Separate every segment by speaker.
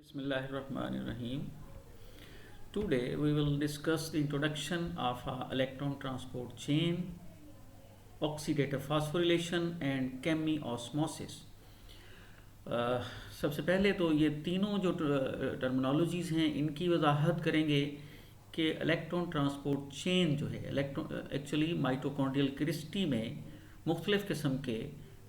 Speaker 1: Bismillahirrahmanirrahim. Today we will discuss the introduction of electron transport chain, oxidative phosphorylation and chemiosmosis. सबसे पहले तो ये तीनों जो टर्मिनोलॉजीज़ हैं इनकी वजाहत करेंगे कि इलेक्ट्रॉन ट्रांसपोर्ट चेन जो है इलेक्ट्रॉन एक्चुअली माइटोकॉन्ड्रियल क्रिस्टी में मुख्तलिफ़ किस्म के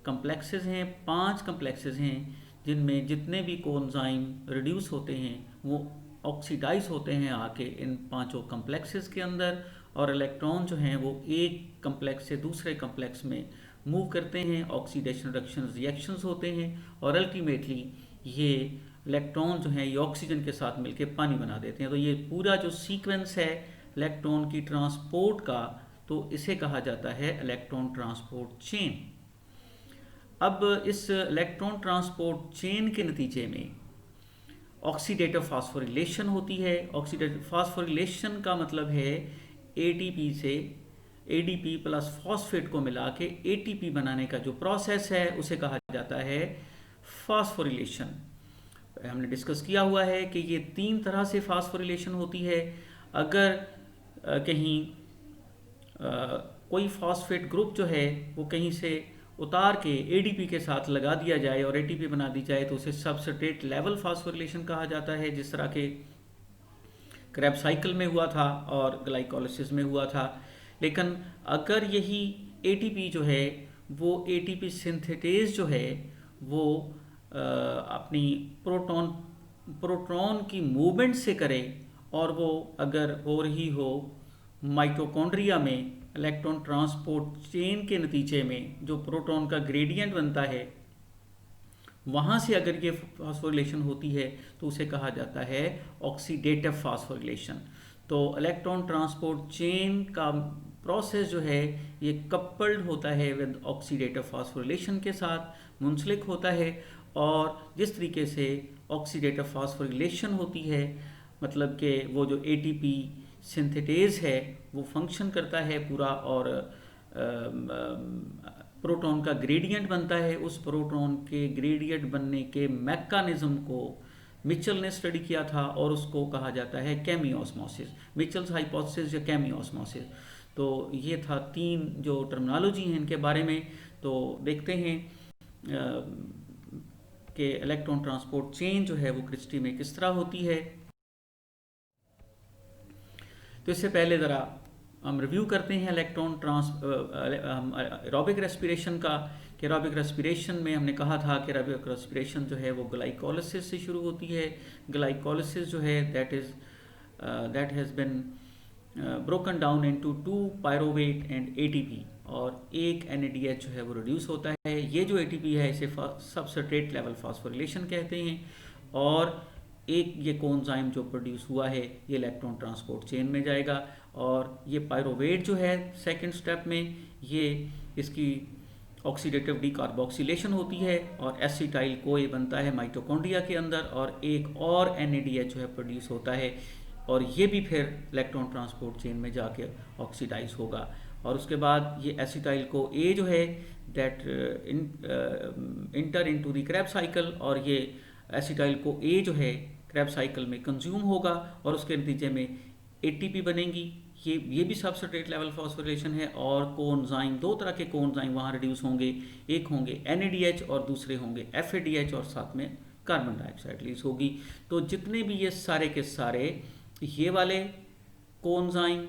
Speaker 1: कम्प्लेक्सेस हैं, 5 कम्प्लेक्सेस हैं जिनमें जितने भी कोएंजाइम रिड्यूस होते हैं वो ऑक्सीडाइज होते हैं आके इन पांचों कम्प्लेक्सेस के अंदर, और इलेक्ट्रॉन जो हैं वो एक कम्प्लेक्स से दूसरे कम्प्लेक्स में मूव करते हैं, ऑक्सीडेशन रिडक्शन रिएक्शंस होते हैं और अल्टीमेटली ये इलेक्ट्रॉन जो हैं ये ऑक्सीजन के साथ मिलकर पानी बना देते हैं। तो ये पूरा जो सीक्वेंस है इलेक्ट्रॉन की ट्रांसपोर्ट का, तो इसे कहा जाता है इलेक्ट्रॉन ट्रांसपोर्ट चेन। अब इस इलेक्ट्रॉन ट्रांसपोर्ट चेन के नतीजे में ऑक्सीडेटिव फास्फोरिलेशन होती है। ऑक्सीडेटिव फास्फोरिलेशन का मतलब है एटीपी से एडीपी प्लस फॉस्फेट को मिला के एटीपी बनाने का जो प्रोसेस है उसे कहा जाता है फास्फोरिलेशन। हमने डिस्कस किया हुआ है कि ये 3 तरह से फास्फोरिलेशन होती है। अगर कहीं कोई फॉस्फेट ग्रुप जो है वो कहीं से उतार के एडीपी के साथ लगा दिया जाए और एटीपी बना दी जाए तो उसे सबस्ट्रेट लेवल फास्फोरिलेशन कहा जाता है, जिस तरह के क्रेब्स साइकिल में हुआ था और ग्लाइकोलिसिस में हुआ था। लेकिन अगर यही एटीपी जो है वो एटीपी सिंथेटेज जो है वो अपनी प्रोटॉन की मूवमेंट से करे और वो अगर हो रही हो माइटोकॉन्ड्रिया में इलेक्ट्रॉन ट्रांसपोर्ट चेन के नतीजे में जो प्रोटॉन का ग्रेडियंट बनता है वहाँ से अगर ये फास्फोरिलेशन होती है तो उसे कहा जाता है ऑक्सीडेटिव फास्फोरिलेशन। तो इलेक्ट्रॉन ट्रांसपोर्ट चेन का प्रोसेस जो है ये कपल्ड होता है विद ऑक्सीडेटिव फास्फोरिलेशन के साथ मुंसलिक होता है, और जिस तरीके से ऑक्सीडेटिव फास्फोरिलेशन होती है मतलब कि वो जो एटीपी सिंथेटेज है वो फंक्शन करता है पूरा और प्रोटॉन का ग्रेडियंट बनता है। उस प्रोटॉन के ग्रेडियंट बनने के मैकेनिज्म को मिचेल ने स्टडी किया था और उसको कहा जाता है केमियोस्मोसिस, मिचेल्स हाइपोथेसिस या केमियोस्मोसिस। तो ये था 3 जो टर्मिनोलॉजी हैं इनके बारे में। तो देखते हैं कि इलेक्ट्रॉन ट्रांसपोर्ट चेन जो है वो क्रिस्टी में किस तरह होती है। तो इससे पहले ज़रा हम रिव्यू करते हैं इलेक्ट्रॉन एरोबिक रेस्पिरेशन का। कि एरोबिक रेस्पिरेशन में हमने कहा था कि एरोबिक रेस्पिरेशन जो है वो ग्लाइकोलिसिस से शुरू होती है। ग्लाइकोलिसिस जो है that has been broken down into 2 pyruvate and ATP, और एक NADH जो है वो रिड्यूस होता है। ये जो एटीपी है इसे सबस्ट्रेट लेवल फास्फोरिलेशन कहते हैं, और एक ये कोएंजाइम जो प्रोड्यूस हुआ है ये इलेक्ट्रॉन ट्रांसपोर्ट चेन में जाएगा, और ये पायरोवेट जो है सेकंड स्टेप में ये इसकी ऑक्सीडेटिव डीकार्बोक्सिलेशन होती है और एसिटाइल कोए बनता है माइटोकॉन्ड्रिया के अंदर, और एक और NADH जो है प्रोड्यूस होता है, और ये भी फिर इलेक्ट्रॉन ट्रांसपोर्ट चेन में जाके ऑक्सीडाइज होगा। और उसके बाद ये एसिटाइल को ए जो है that inter into the Krebs cycle, और ये एसिटाइल को ए जो है क्रेब्स साइकिल में कंज्यूम होगा और उसके नतीजे में एटीपी बनेगी। ये भी सबस्ट्रेट लेवल फास्फोरिलेशन है, और कोएंजाइम 2 तरह के कोएंजाइम वहाँ रिड्यूस होंगे, एक होंगे NADH और दूसरे होंगे FADH, और साथ में कार्बन डाइऑक्साइड रिलीज होगी। तो जितने भी ये सारे के सारे ये वाले कोएंजाइम,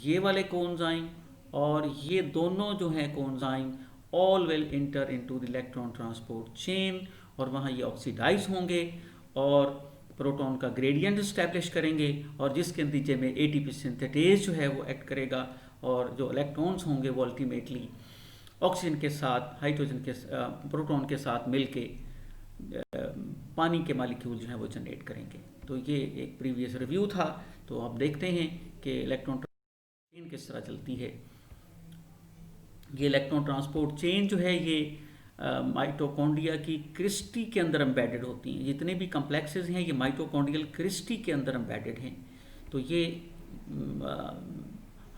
Speaker 1: ये वाले कोएंजाइम और ये दोनों जो हैं coenzyme all will inter into the electron transport chain, और वहाँ ये ऑक्सीडाइज होंगे और प्रोटॉन का ग्रेडियंट इस्टेब्लिश करेंगे, और जिसके नतीजे में एटीपी सिंथेटेज जो है वो एक्ट करेगा, और जो इलेक्ट्रॉन्स होंगे वो अल्टीमेटली ऑक्सीजन के साथ हाइड्रोजन के प्रोटॉन के साथ मिलके पानी के मॉलिक्यूल जो है वो जनरेट करेंगे। तो ये एक प्रीवियस रिव्यू था। तो अब देखते हैं कि इलेक्ट्रॉन चेन किस तरह चलती है। ये इलेक्ट्रॉन ट्रांसपोर्ट चेन जो है ये माइटोकॉन्ड्रिया की क्रिस्टी के अंदर एम्बेडेड होती हैं। जितने भी कम्प्लेक्सेस हैं ये माइटोकॉन्ड्रियल क्रिस्टी के अंदर एम्बेडेड हैं। तो ये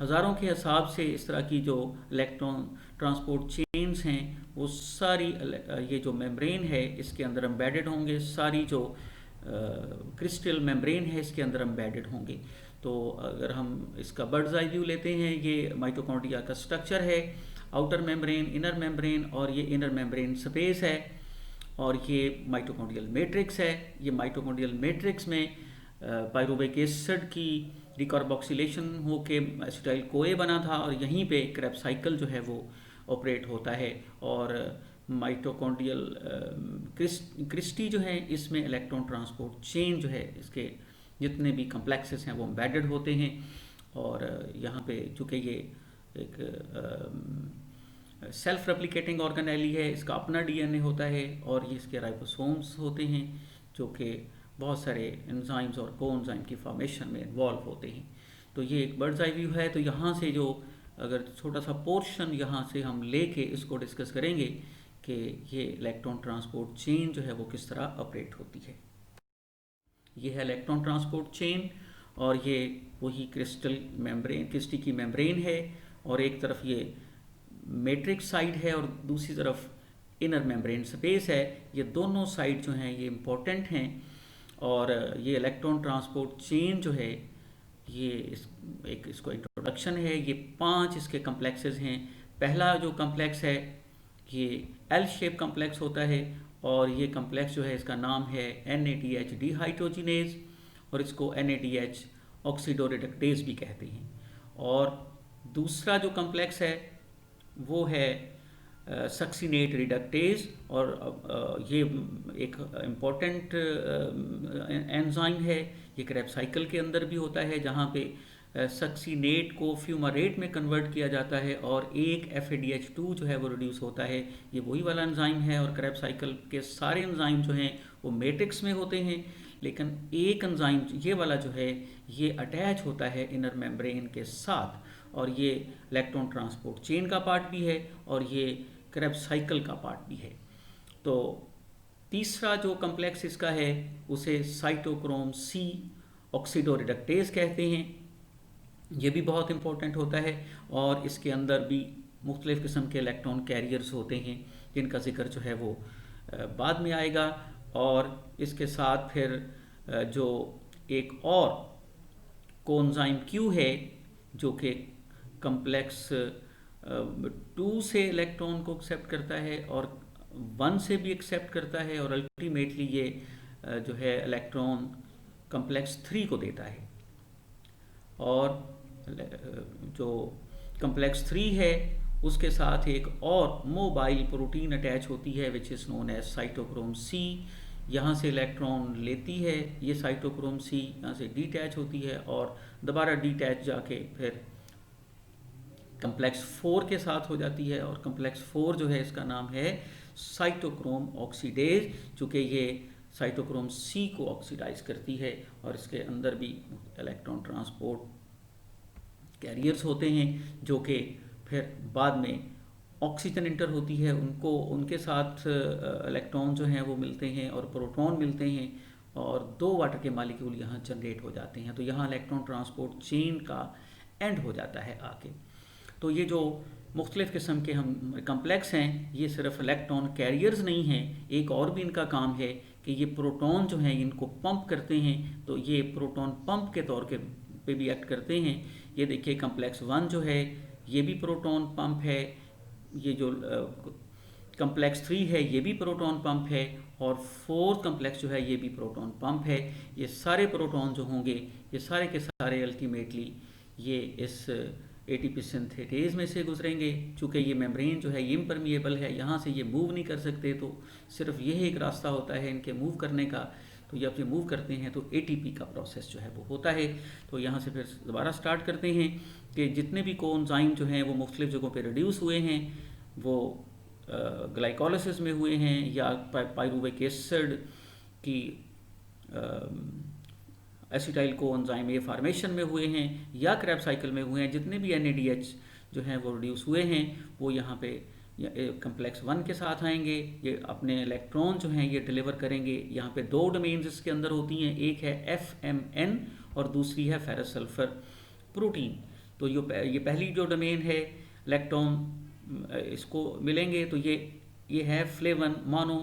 Speaker 1: हज़ारों के हिसाब से इस तरह की जो इलेक्ट्रॉन ट्रांसपोर्ट चेन्स हैं वो सारी ये जो मेम्ब्रेन है इसके अंदर एम्बेडेड होंगे। सारी जो क्रिस्टल मेम्ब्रेन है इसके अंदर एम्बेडेड होंगे। तो अगर हम इसका बर्ड्स आई व्यू लेते हैं, ये माइटोकॉन्ड्रिया का स्ट्रक्चर है, आउटर मेम्ब्रेन, इनर मेम्ब्रेन, और ये इनर मेम्ब्रेन स्पेस है, और ये माइटोकॉन्ड्रियल मैट्रिक्स है। ये माइटोकॉन्ड्रियल मैट्रिक्स में पायरुवेक एसिड की डिकार्बोक्सिलेशन होके एसिटाइल कोए बना था, और यहीं पे क्रेब्स साइकिल जो है वो ऑपरेट होता है। और माइटोकॉन्ड्रियल क्रिस्टी जो है, इसमें इलेक्ट्रॉन ट्रांसपोर्ट चेन जो है, इसके जितने भी कम्प्लेक्सेस हैं वो एम्बेडेड होते हैं। और यहाँ पे चूँकि ये एक सेल्फ रेप्लिकेटिंग ऑर्गेनेली है, इसका अपना डीएनए होता है, और ये इसके राइबोसोम्स होते हैं जो कि बहुत सारे एंजाइम्स और कोएंजाइम की फॉर्मेशन में इन्वॉल्व होते हैं। तो ये एक बर्ड्स आई व्यू है। तो यहाँ से जो अगर छोटा सा पोर्शन यहाँ से हम लेके इसको डिस्कस करेंगे कि ये इलेक्ट्रॉन ट्रांसपोर्ट चेन जो है वो किस तरह ऑपरेट होती है। ये है इलेक्ट्रॉन ट्रांसपोर्ट चेन, और ये वही क्रिस्टी की मेम्ब्रेन है, और एक तरफ ये मैट्रिक्स साइड है और दूसरी तरफ इनर मेम्ब्रेन स्पेस है। ये दोनों साइड जो हैं ये इम्पोर्टेंट हैं। और ये इलेक्ट्रॉन ट्रांसपोर्ट चेन जो है, ये इसको इंट्रोडक्शन है। ये 5 इसके कम्प्लेक्सेस हैं। पहला जो कम्प्लेक्स है ये एल शेप कम्प्लेक्स होता है, और ये कम्प्लेक्स जो है इसका नाम है NADH डिहाइड्रोजिनेज, और इसको NADH ऑक्सीडोरिडक्टेज भी कहते हैं। और दूसरा जो कम्प्लेक्स है वो है सक्सिनेट रिडक्टेज, और ये एक इम्पॉर्टेंट एंजाइम है। ये क्रेब्स साइकिल के अंदर भी होता है, जहाँ पे सक्सिनेट को फ्यूमारेट में कन्वर्ट किया जाता है, और एक FADH2 जो है वो रिड्यूस होता है। ये वही वाला एंजाइम है, और क्रेब्स साइकिल के सारे एंजाइम जो हैं वो मैट्रिक्स में होते हैं, लेकिन एक एंजाइम ये वाला जो है ये अटैच होता है इनर मेम्ब्रेन के साथ, और ये इलेक्ट्रॉन ट्रांसपोर्ट चेन का पार्ट भी है, और ये क्रेब्स साइकिल का पार्ट भी है। तो तीसरा जो कम्प्लेक्स इसका है उसे साइटोक्रोम C ऑक्सीडोरिडक्टेज कहते हैं। ये भी बहुत इंपॉर्टेंट होता है, और इसके अंदर भी मुख्तलिफ़ किस्म के इलेक्ट्रॉन कैरियर्स होते हैं, जिनका जिक्र जो है वो बाद में आएगा। और इसके साथ फिर जो एक और कोएंजाइम Q है, जो कि कम्प्लेक्स 2 से इलेक्ट्रॉन को एक्सेप्ट करता है, और 1 से भी एक्सेप्ट करता है, और अल्टीमेटली ये जो है इलेक्ट्रॉन कम्प्लेक्स 3 को देता है। और जो कम्प्लेक्स 3 है उसके साथ एक और मोबाइल प्रोटीन अटैच होती है, which is known as cytochrome C। यहाँ से इलेक्ट्रॉन लेती है ये साइटोक्रोम C, यहाँ से डिटैच होती है, और दोबारा डिटैच जाके फिर कम्प्लेक्स 4 के साथ हो जाती है। और कम्प्लेक्स 4 जो है इसका नाम है साइटोक्रोम ऑक्सीडेज, चूँकि ये साइटोक्रोम C को ऑक्सीडाइज करती है, और इसके अंदर भी इलेक्ट्रॉन ट्रांसपोर्ट कैरियर्स होते हैं, जो कि फिर बाद में ऑक्सीजन इंटर होती है, उनके साथ इलेक्ट्रॉन जो हैं वो मिलते हैं और प्रोटॉन मिलते हैं, और 2 वाटर के मालिक्यूल यहाँ जनरेट हो जाते हैं। तो यहाँ इलेक्ट्रॉन ट्रांसपोर्ट चेन का एंड हो जाता है आके। तो ये जो मुख्तलिफ़ किस्म के हम कम्प्लेक्स हैं, ये सिर्फ इलेक्ट्रॉन कैरियर्स नहीं हैं, एक और भी इनका काम है कि ये प्रोटॉन जो हैं इनको पंप करते हैं। तो ये प्रोटॉन पंप के तौर पे भी एक्ट करते हैं। ये देखिए कम्प्लेक्स 1 जो है ये भी प्रोटॉन पंप है, ये जो कम्प्लेक्स 3 है ये भी प्रोटॉन पंप है, और 4th कम्प्लेक्स जो है ये भी प्रोटॉन पंप है। ये सारे प्रोटॉन जो होंगे ये सारे के सारे अल्टीमेटली ये इस ATP सिंथेटेज में से गुजरेंगे। चूँकि ये मेम्ब्रेन जो है ये इम्परमिएबल है, यहाँ से ये मूव नहीं कर सकते, तो सिर्फ यही एक रास्ता होता है इनके मूव करने का। तो जब ये मूव करते हैं तो ATP का प्रोसेस जो है वो होता है। तो यहाँ से फिर दोबारा स्टार्ट करते हैं कि जितने भी कोएंजाइम जो हैं वो मुख्तलिफ़ जगहों पे रिड्यूस हुए हैं, वो ग्लाइकोलिसिस में हुए हैं, या पायरुवेक एसिड की एसिटाइल कोएंजाइम A फॉर्मेशन में हुए हैं, या क्रेब्स साइकिल में हुए हैं। जितने भी NADH जो हैं वो रिड्यूस हुए हैं, वो यहाँ पे कम्प्लेक्स 1 के साथ आएंगे। ये अपने इलेक्ट्रॉन जो हैं ये डिलीवर करेंगे। यहाँ पे 2 डोमेन्स इसके अंदर होती हैं, एक है FMN और दूसरी है फेरस सल्फर प्रोटीन। तो ये पहली जो डोमेन है इलेक्ट्रॉन इसको मिलेंगे, तो ये है फ्लेवन मोनो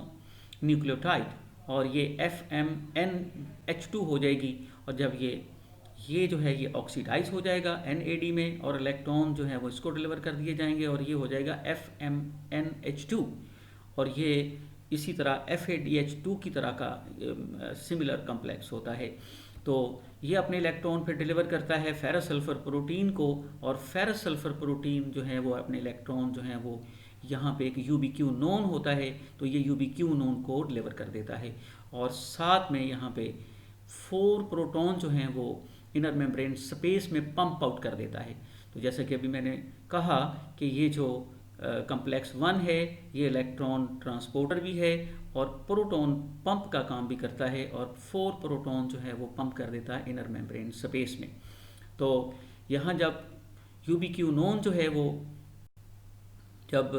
Speaker 1: न्यूक्लियोटाइड, और ये FMNH2 हो जाएगी, और जब ये जो है ये ऑक्सीडाइज हो जाएगा NAD में, और इलेक्ट्रॉन जो है वो इसको डिलीवर कर दिए जाएंगे, और ये हो जाएगा FMNH2। और ये इसी तरह FADH2 की तरह का सिमिलर कम्प्लेक्स होता है। तो ये अपने इलेक्ट्रॉन फिर डिलीवर करता है फेरस सल्फर प्रोटीन को, और फेरस सल्फर प्रोटीन जो है वो अपने इलेक्ट्रॉन जो है वो यहाँ पे एक UBQ नोन होता है, तो ये UBQ नोन को डिलीवर कर देता है। और साथ में यहाँ पे 4 प्रोटॉन जो हैं वो इनर मेम्ब्रेन स्पेस में पंप आउट कर देता है। तो जैसे कि अभी मैंने कहा कि ये जो कम्प्लेक्स 1 है ये इलेक्ट्रॉन ट्रांसपोर्टर भी है और प्रोटॉन पंप का काम भी करता है, और 4 प्रोटॉन जो है वो पंप कर देता है इनर मेम्ब्रेन स्पेस में। तो यहाँ जब UBQ नोन जो है वो जब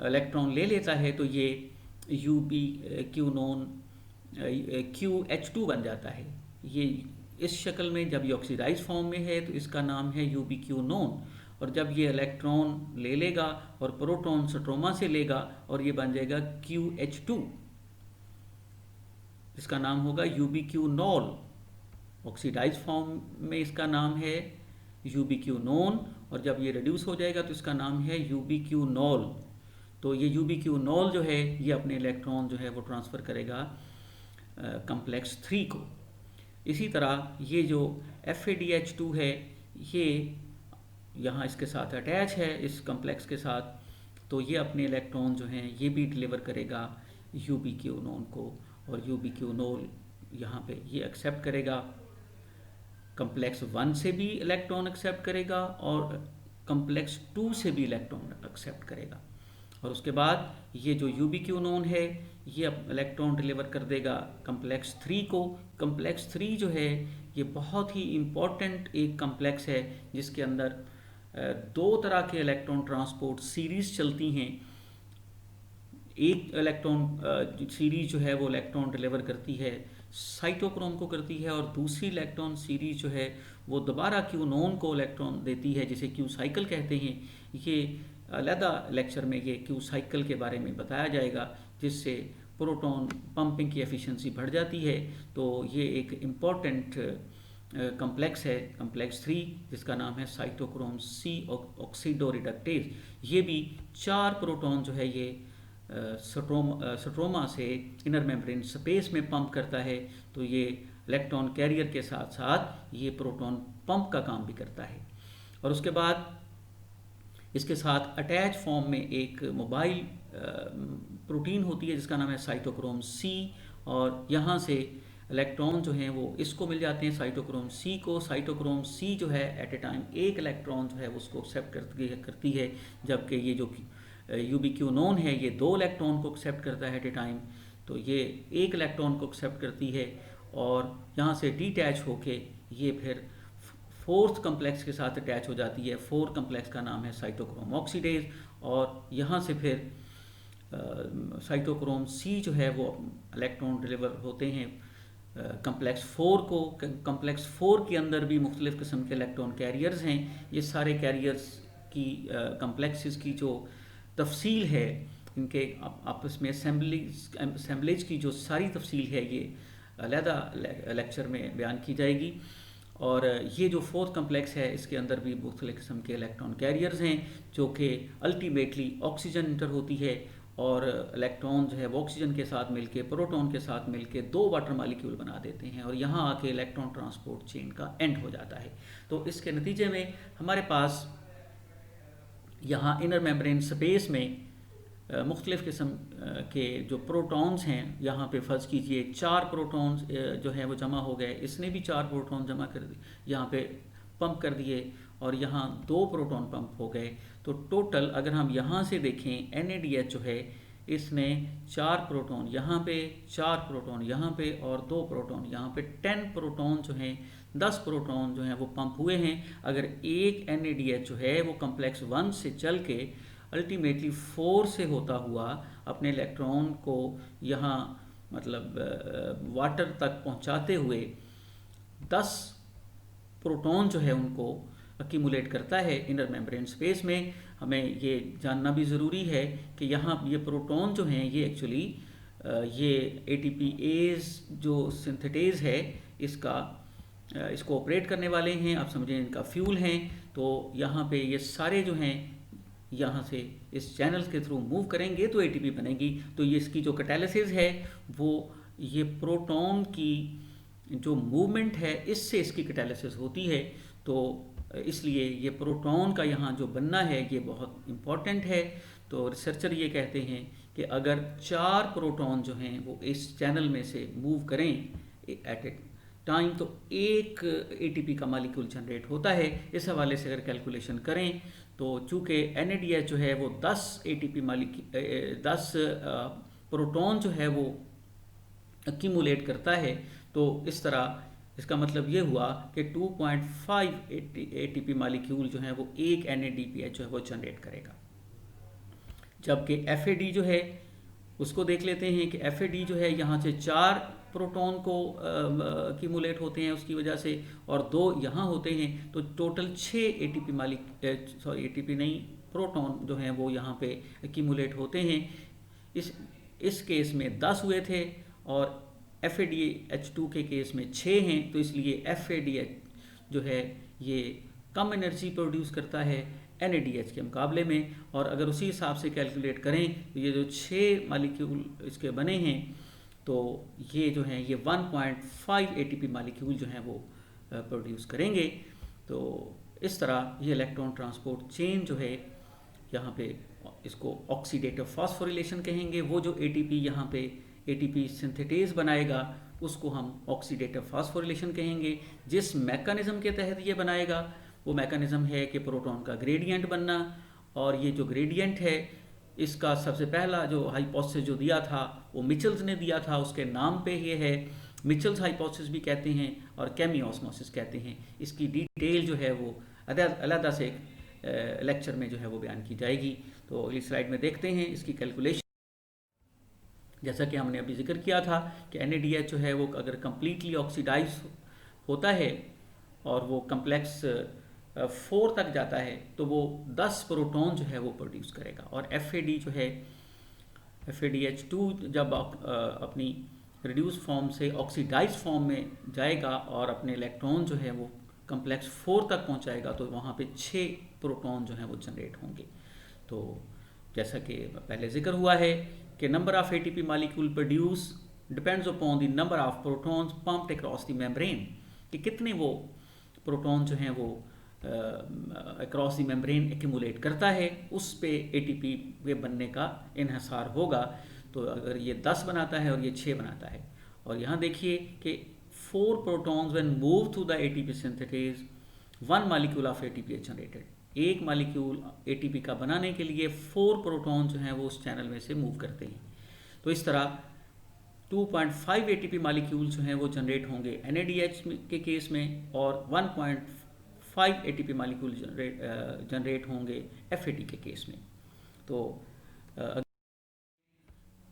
Speaker 1: इलेक्ट्रॉन ले लेता है तो ये UBQ नोन QH2 बन जाता है। ये इस शक्ल में जब ये ऑक्सीडाइज फॉर्म में है तो इसका नाम है UBQ नोन, और जब ये इलेक्ट्रॉन ले लेगा और प्रोटॉन स्ट्रोमा से लेगा और ये बन जाएगा QH2, इसका नाम होगा UBQ नॉल। ऑक्सीडाइज फॉर्म में इसका नाम है UBQ नोन, और जब ये रिड्यूस हो जाएगा तो इसका नाम है UBQ नॉल। तो ये UBQ नॉल जो है ये अपने इलेक्ट्रॉन जो है वो ट्रांसफ़र करेगा कम्प्लेक्स 3 को। इसी तरह ये जो FADH2 है ये यहाँ इसके साथ अटैच है इस कम्प्लेक्स के साथ, तो ये अपने इलेक्ट्रॉन जो हैं ये भी डिलीवर करेगा UBQ नोन को, और UBQ नोन यहाँ पे ये एक्सेप्ट करेगा कम्प्लेक्स 1 से भी इलेक्ट्रॉन एक्सेप्ट करेगा और कम्प्लेक्स 2 से भी इलेक्ट्रॉन एक्सेप्ट करेगा। और उसके बाद ये जो UBQ नोन है ये इलेक्ट्रॉन डिलीवर कर देगा कम्प्लेक्स 3 को। कम्प्लेक्स 3 जो है ये बहुत ही इम्पॉर्टेंट एक कम्प्लेक्स है जिसके अंदर 2 तरह के इलेक्ट्रॉन ट्रांसपोर्ट सीरीज़ चलती हैं। एक इलेक्ट्रॉन सीरीज जो है वो इलेक्ट्रॉन डिलीवर करती है साइटोक्रोम को करती है, और दूसरी इलेक्ट्रॉन सीरीज जो है वो दोबारा क्यू नोन को इलेक्ट्रॉन देती है जिसे क्यू साइकिल कहते हैं। ये अलहदा लेक्चर में ये क्यू साइकिल के बारे में बताया जाएगा, जिससे प्रोटॉन पंपिंग की एफिशिएंसी बढ़ जाती है। तो ये एक इम्पॉर्टेंट कम्प्लेक्स है कम्प्लेक्स 3 जिसका नाम है साइटोक्रोम C ऑक्सीडोरिडक्टेज। ये भी 4 प्रोटॉन जो है ये स्ट्रोमा से इनर मेम्ब्रेन स्पेस में पंप करता है। तो ये इलेक्ट्रॉन कैरियर के साथ साथ ये प्रोटॉन पंप का काम भी करता है। और उसके बाद इसके साथ अटैच फॉर्म में एक मोबाइल प्रोटीन होती है जिसका नाम है साइटोक्रोम C, और यहाँ से इलेक्ट्रॉन जो हैं वो इसको मिल जाते हैं साइटोक्रोम C को। साइटोक्रोम C जो है एट ए टाइम एक इलेक्ट्रॉन जो है उसको एक्सेप्ट करती है, जबकि ये जो UBQ नोन है ये 2 इलेक्ट्रॉन को एक्सेप्ट करता है एट ए टाइम। तो ये एक इलेक्ट्रॉन को एक्सेप्ट करती है और यहाँ से डिटैच होके ये फिर 4th कम्प्लेक्स के साथ अटैच हो जाती है। 4 कम्प्लेक्स का नाम है साइटोक्रोम ऑक्सीडेज, और यहाँ से फिर साइटोक्रोम C जो है वो इलेक्ट्रॉन डिलीवर होते हैं कम्प्लेक्स 4 को। कम्प्लेक्स 4 के अंदर भी मुख्तलिफ़ किस्म के इलेक्ट्रॉन कैरियर्स हैं। ये सारे कैरियर्स की कम्प्लेक्सेस की जो तफसील है, इनके आपस में असेंबलेज की जो सारी तफसील है ये अलहदा लेक्चर में बयान की जाएगी। और ये जो 4th कम्प्लेक्स है इसके अंदर भी मुख्तलिफ़ किस्म के इलेक्ट्रॉन कैरियर्स हैं जो कि अल्टीमेटली ऑक्सीजन इंटर होती है, और इलेक्ट्रॉन जो है वो ऑक्सीजन के साथ मिलके प्रोटॉन के साथ मिलके 2 वाटर मालिक्यूल बना देते हैं, और यहाँ आके इलेक्ट्रॉन ट्रांसपोर्ट चेन का एंड हो जाता है। तो इसके नतीजे में हमारे पास यहाँ इनर मेम्ब्रेन स्पेस में मुख्तलिफ़ किस्म के जो प्रोटॉन्स हैं, यहाँ पे फ़र्ज़ कीजिए 4 प्रोटॉन्स जो हैं वो जमा हो गए, इसने भी 4 प्रोटॉन जमा कर दिए, यहाँ पे पंप कर दिए, और यहाँ 2 प्रोटॉन पंप हो गए। तो टोटल अगर हम यहाँ से देखें NADH जो है इसने 4 प्रोटॉन यहाँ पे, 4 प्रोटॉन यहाँ पे और 2 प्रोटॉन यहाँ पे, 10 प्रोटॉन जो हैं 10 प्रोटॉन जो हैं वो पंप हुए हैं। अगर एक NADH जो है वो कम्प्लेक्स 1 से चल के अल्टीमेटली 4 से होता हुआ अपने इलेक्ट्रॉन को यहाँ मतलब वाटर तक पहुँचाते हुए 10 प्रोटॉन जो है उनको अक्यूमुलेट करता है इनर मेम्ब्रेन स्पेस में। हमें ये जानना भी ज़रूरी है कि यहाँ ये प्रोटॉन जो हैं ये एक्चुअली ये ATPase जो सिंथेटेज है इसको ऑपरेट करने वाले हैं, आप समझें इनका फ्यूल हैं। तो यहाँ पे ये सारे जो हैं यहाँ से इस चैनल के थ्रू मूव करेंगे तो ATP बनेगी। तो ये इसकी जो कैटालिसिस है वो ये प्रोटॉन की जो मूवमेंट है इससे इसकी कैटालिसिस होती है। तो इसलिए ये प्रोटॉन का यहाँ जो बनना है ये बहुत इम्पॉर्टेंट है। तो रिसर्चर ये कहते हैं कि अगर 4 प्रोटॉन जो हैं वो इस चैनल में से मूव करें एट ए टाइम तो एक ATP का मालिक्यूल जनरेट होता है। इस हवाले से अगर कैलकुलेशन करें तो चूँकि NADH जो है वो 10 ATP 10 प्रोटॉन जो है वो एक्यूमुलेट करता है। तो इस तरह इसका मतलब ये हुआ कि 2.5 ATP मालिक्यूल जो है वो एक NADPH जो है वो जनरेट करेगा। जबकि FAD जो है उसको देख लेते हैं कि FAD जो है यहाँ से 4 प्रोटॉन को एक्यूमुलेट होते हैं उसकी वजह से और 2 यहाँ होते हैं। तो टोटल 6 ATP नहीं प्रोटॉन जो हैं वो यहाँ पे एक्यूमुलेट होते हैं। इस केस में 10 हुए थे और FADH2 के केस में 6 हैं। तो इसलिए FADH जो है ये कम एनर्जी प्रोड्यूस करता है NADH के मुकाबले में। और अगर उसी हिसाब से कैलकुलेट करें तो ये जो 6 मालिक्यूल इसके बने हैं तो ये जो हैं ये 1.5 ATP मालिक्यूल जो हैं वो प्रोड्यूस करेंगे। तो इस तरह ये इलेक्ट्रॉन ट्रांसपोर्ट चेन जो है यहाँ पे इसको ऑक्सीडेटिव फॉस्फोरिलेशन कहेंगे। वो जो ATP यहाँ पे ATP सिंथेटेज बनाएगा उसको हम ऑक्सीडेटिव फॉस्फोरिलेशन कहेंगे। जिस मैकेनिज्म के तहत ये बनाएगा वो मैकेनिज्म है कि प्रोटॉन का ग्रेडियंट बनना। और ये जो ग्रेडियंट है इसका सबसे पहला जो हाइपोथेसिस जो दिया था वो मिचेल्स ने दिया था, उसके नाम पे ये है। मिचेल्स हाइपोथेसिस भी कहते हैं और केमी ऑस्मोसिस कहते हैं। इसकी डिटेल जो है वो अलग से लेक्चर में जो है वो बयान की जाएगी। तो अगली स्लाइड में देखते हैं इसकी कैलकुलेशन। जैसा कि हमने अभी जिक्र किया था कि NADH जो है वो अगर कम्प्लीटली ऑक्सीडाइज होता है और वो कम्प्लेक्स 4 तक जाता है तो वो 10 प्रोटॉन जो है वो प्रोड्यूस करेगा। और FAD जो है FADH2 जब अपनी रिड्यूस फॉर्म से ऑक्सीडाइज फॉर्म में जाएगा और अपने इलेक्ट्रॉन जो है वो कम्प्लेक्स 4 तक पहुंचाएगा तो वहाँ पे 6 प्रोटॉन जो हैं वो जनरेट होंगे। तो जैसा कि पहले जिक्र हुआ है कि number of ATP molecule produce depends upon the number of protons pumped across the membrane, कि कितने वो प्रोटॉन जो हैं वो अक्रॉस द मेम्ब्रेन एक्यूमुलेट करता है, उस पे ATP वे बनने का इन्हिसार होगा। तो अगर ये 10 बनाता है और ये 6 बनाता है, और यहाँ देखिए कि 4 protons when move through the ATP synthetase 1 molecule of ATP is generated. एक मॉलिक्यूल ATP का बनाने के लिए 4 प्रोटॉन जो हैं वो उस चैनल में से मूव करते हैं। तो इस तरह 2.5 ATP मॉलिक्यूल जो हैं वो जनरेट होंगे NADH के केस में और 1.5 ATP मॉलिक्यूल जनरेट होंगे FAD के केस में। तो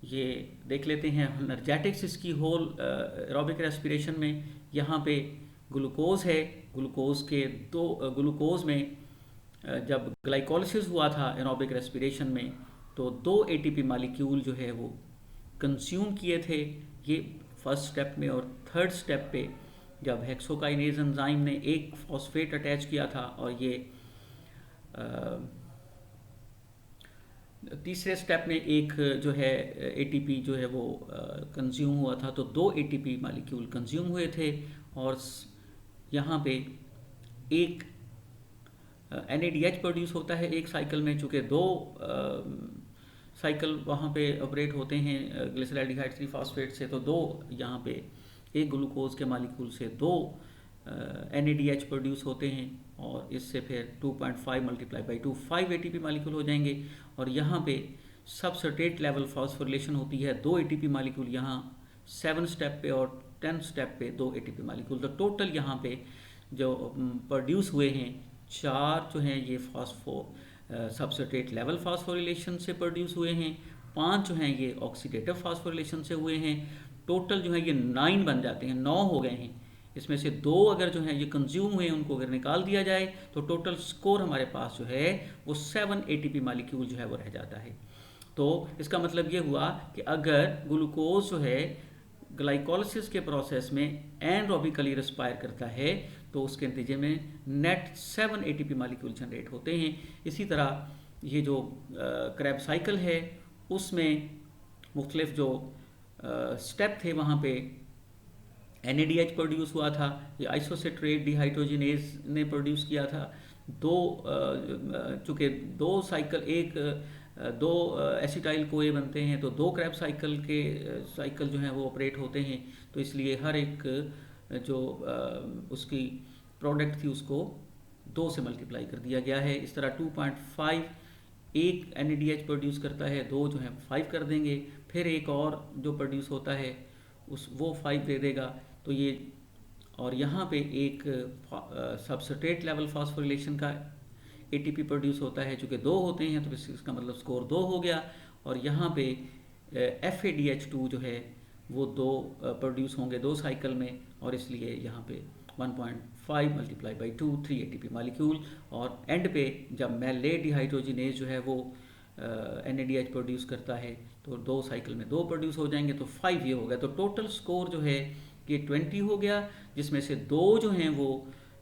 Speaker 1: ये देख लेते हैं एनर्जेटिक्स इसकी होल एरोबिक रेस्पिरेशन में। यहाँ पे ग्लूकोज है, ग्लूकोज में जब ग्लाइकोलिसिस हुआ था एरोबिक रेस्पिरेशन में तो 2 ATP मॉलिक्यूल जो है वो कंज्यूम किए थे ये फर्स्ट स्टेप में। और थर्ड स्टेप पे जब हेक्सोकाइनेज एंजाइम ने एक फॉस्फेट अटैच किया था और ये तीसरे स्टेप में एक जो है ATP जो है वो कंज्यूम हुआ था। तो 2 ATP मॉलिक्यूल कंज्यूम हुए थे और यहाँ पे एक NADH प्रोड्यूस होता है एक साइकिल में। चूँकि 2 साइकिल वहाँ पे ऑपरेट होते हैं ग्लिसरॉल्डिहाइड 3 फॉस्फेट से, तो 2 यहाँ पे एक ग्लूकोज के मॉलिक्यूल से 2 NADH प्रोड्यूस होते हैं और इससे फिर 2.5 मल्टीप्लाई बाई 2 5 ATP मॉलिक्यूल हो जाएंगे। और यहाँ पे सबस्ट्रेट लेवल फॉस्फोरिलेशन होती है 2 ATP मॉलिक्यूल यहाँ 7 स्टेप पे और 10 स्टेप पे 2 ATP मॉलिक्यूल। तो टोटल यहाँ पे जो प्रोड्यूस हुए हैं 4 जो हैं ये सबस्ट्रेट लेवल फॉस्फोरिलेशन से प्रोड्यूस हुए हैं, 5 जो हैं ये ऑक्सीडेटिव फॉस्फोरिलेशन से हुए हैं। टोटल जो है ये 9 बन जाते हैं, 9 हो गए हैं। इसमें से 2 अगर जो है ये कंज्यूम हुए उनको अगर निकाल दिया जाए तो टोटल स्कोर हमारे पास जो है वो 7 ATP मॉलिक्यूल जो है वो रह जाता है। तो इसका मतलब ये हुआ कि अगर ग्लूकोज जो है ग्लाइकोलिसिस के प्रोसेस में एनरोबिकली रिस्पायर करता है तो उसके नतीजे में नेट 7 एटीपी मॉलिक्यूल जनरेट होते हैं। इसी तरह ये जो क्रैब साइकिल है उसमें मुख्तलिफ जो स्टेप थे वहाँ पे NADH प्रोड्यूस हुआ था, ये आइसोसिट्रेट डिहाइड्रोजिनेज ने प्रोड्यूस किया था। चूँकि दो एसिटाइल कोए बनते हैं तो दो क्रैब साइकिल जो हैं वो ऑपरेट होते हैं, तो इसलिए हर एक जो उसकी प्रोडक्ट थी उसको 2 से मल्टीप्लाई कर दिया गया है। इस तरह 2.5 एक NADH प्रोड्यूस करता है, 2 जो है 5 कर देंगे, फिर एक और जो प्रोड्यूस होता है वो 5 दे देगा। तो ये और यहाँ पे एक सबस्ट्रेट लेवल फास्फोरिलेशन का ATP प्रोड्यूस होता है, चूँकि 2 होते हैं तो इसका मतलब स्कोर 2 हो गया। और यहाँ पे FADH2 जो है वो 2 प्रोड्यूस होंगे 2 साइकिल में, और इसलिए यहाँ पे 1.5 मल्टीप्लाई बाई 2 3 ATP मॉलिक्यूल। और एंड पे जब मैलेट डिहाइड्रोजिनेज जो है वो NADH प्रोड्यूस करता है तो 2 साइकिल में 2 प्रोड्यूस हो जाएंगे, तो 5 ये हो गया। तो टोटल स्कोर जो है ये 20 हो गया, जिसमें से 2 जो हैं वो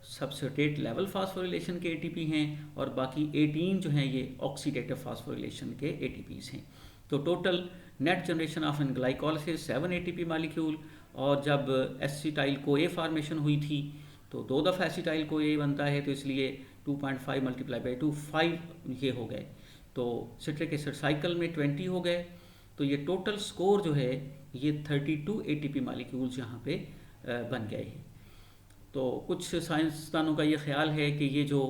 Speaker 1: सबस्ट्रेट लेवल फास्फोरिलेशन के ATP हैं और बाकी 18 जो हैं ये ऑक्सीडेटिव फास्फोरिलेशन के ATPs हैं। तो total net generation of an glycolysis 7 ATP molecule. और जब एसिटाइल कोए फॉर्मेशन हुई थी तो 2 दफ़ा एसिटाइल कोए बनता है, तो इसलिए 2.5 मल्टीप्लाई बाई 2 5 ये हो गए। तो सिट्रिक एसिड साइकिल में 20 हो गए। तो ये टोटल स्कोर जो है ये 32 ATP मॉलिक्यूल्स यहाँ पे बन गए हैं। तो कुछ साइंसदानों का ये ख्याल है कि ये जो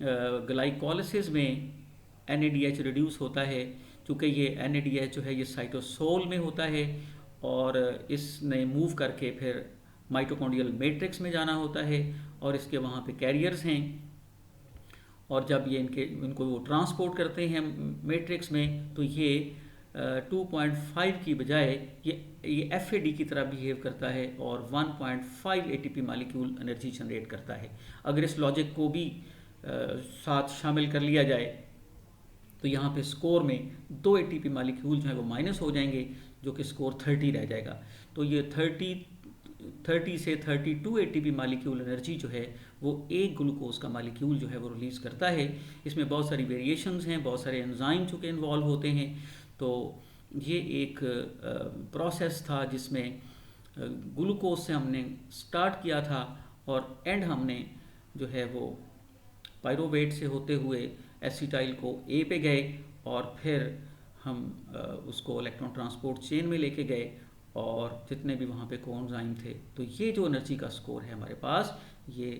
Speaker 1: ग्लाइकोलिसिस में NADH रिड्यूस होता है, चूँकि ये NADH जो है ये साइटोसोल में होता है और इसने मूव करके फिर माइटोकॉन्ड्रियल मैट्रिक्स में जाना होता है और इसके वहाँ पे कैरियर्स हैं, और जब ये इनको वो ट्रांसपोर्ट करते हैं मैट्रिक्स में तो ये 2.5 की बजाय ये FAD की तरह बिहेव करता है और 1.5 ATP मॉलिक्यूल एनर्जी जनरेट करता है। अगर इस लॉजिक को भी साथ शामिल कर लिया जाए तो यहाँ पे स्कोर में 2 ATP मॉलिक्यूल जो है वो माइनस हो जाएंगे, जो कि स्कोर 30 रह जाएगा। तो ये 30 से 32 ATP मॉलिक्यूल एनर्जी जो है वो एक ग्लूकोज का मॉलिक्यूल जो है वो रिलीज़ करता है। इसमें बहुत सारी वेरिएशंस हैं, बहुत सारे एंजाइम चूँकि इन्वॉल्व होते हैं। तो ये एक प्रोसेस था जिसमें ग्लूकोज से हमने स्टार्ट किया था और एंड हमने जो है वो पायरोवेट से होते हुए एसिटाइल को A पे गए और फिर हम उसको इलेक्ट्रॉन ट्रांसपोर्ट चेन में लेके गए और जितने भी वहाँ पे कोएंजाइम थे। तो ये जो एनर्जी का स्कोर है हमारे पास ये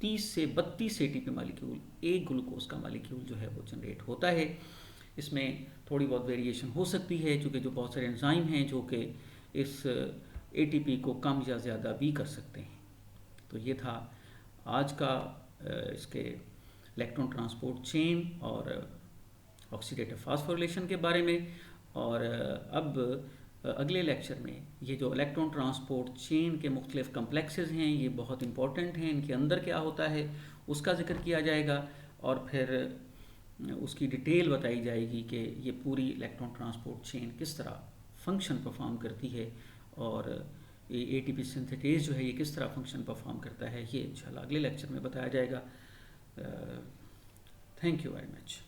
Speaker 1: 30 से 32 ATP मॉलिक्यूल एक ग्लूकोज का मॉलिक्यूल जो है वो जनरेट होता है। इसमें थोड़ी बहुत वेरिएशन हो सकती है क्योंकि जो बहुत सारे एंजाइम हैं जो कि इस ATP को कम या ज़्यादा भी कर सकते हैं। तो ये था आज का इसके इलेक्ट्रॉन ट्रांसपोर्ट चेन और ऑक्सीडेटिव फास्फोरिलेशन के बारे में। और अब अगले लेक्चर में ये जो इलेक्ट्रॉन ट्रांसपोर्ट चेन के मुख्तलिफ कम्प्लेक्सेस हैं ये बहुत इंपॉर्टेंट हैं, इनके अंदर क्या होता है उसका जिक्र किया जाएगा और फिर उसकी डिटेल बताई जाएगी कि ये पूरी इलेक्ट्रॉन ट्रांसपोर्ट चेन किस तरह फंक्शन परफॉर्म करती है और ये ATP सिंथेटेज जो है ये किस तरह फंक्शन परफॉर्म करता है, ये इंशाल्लाह अगले लेक्चर में बताया जाएगा। Thank you very much.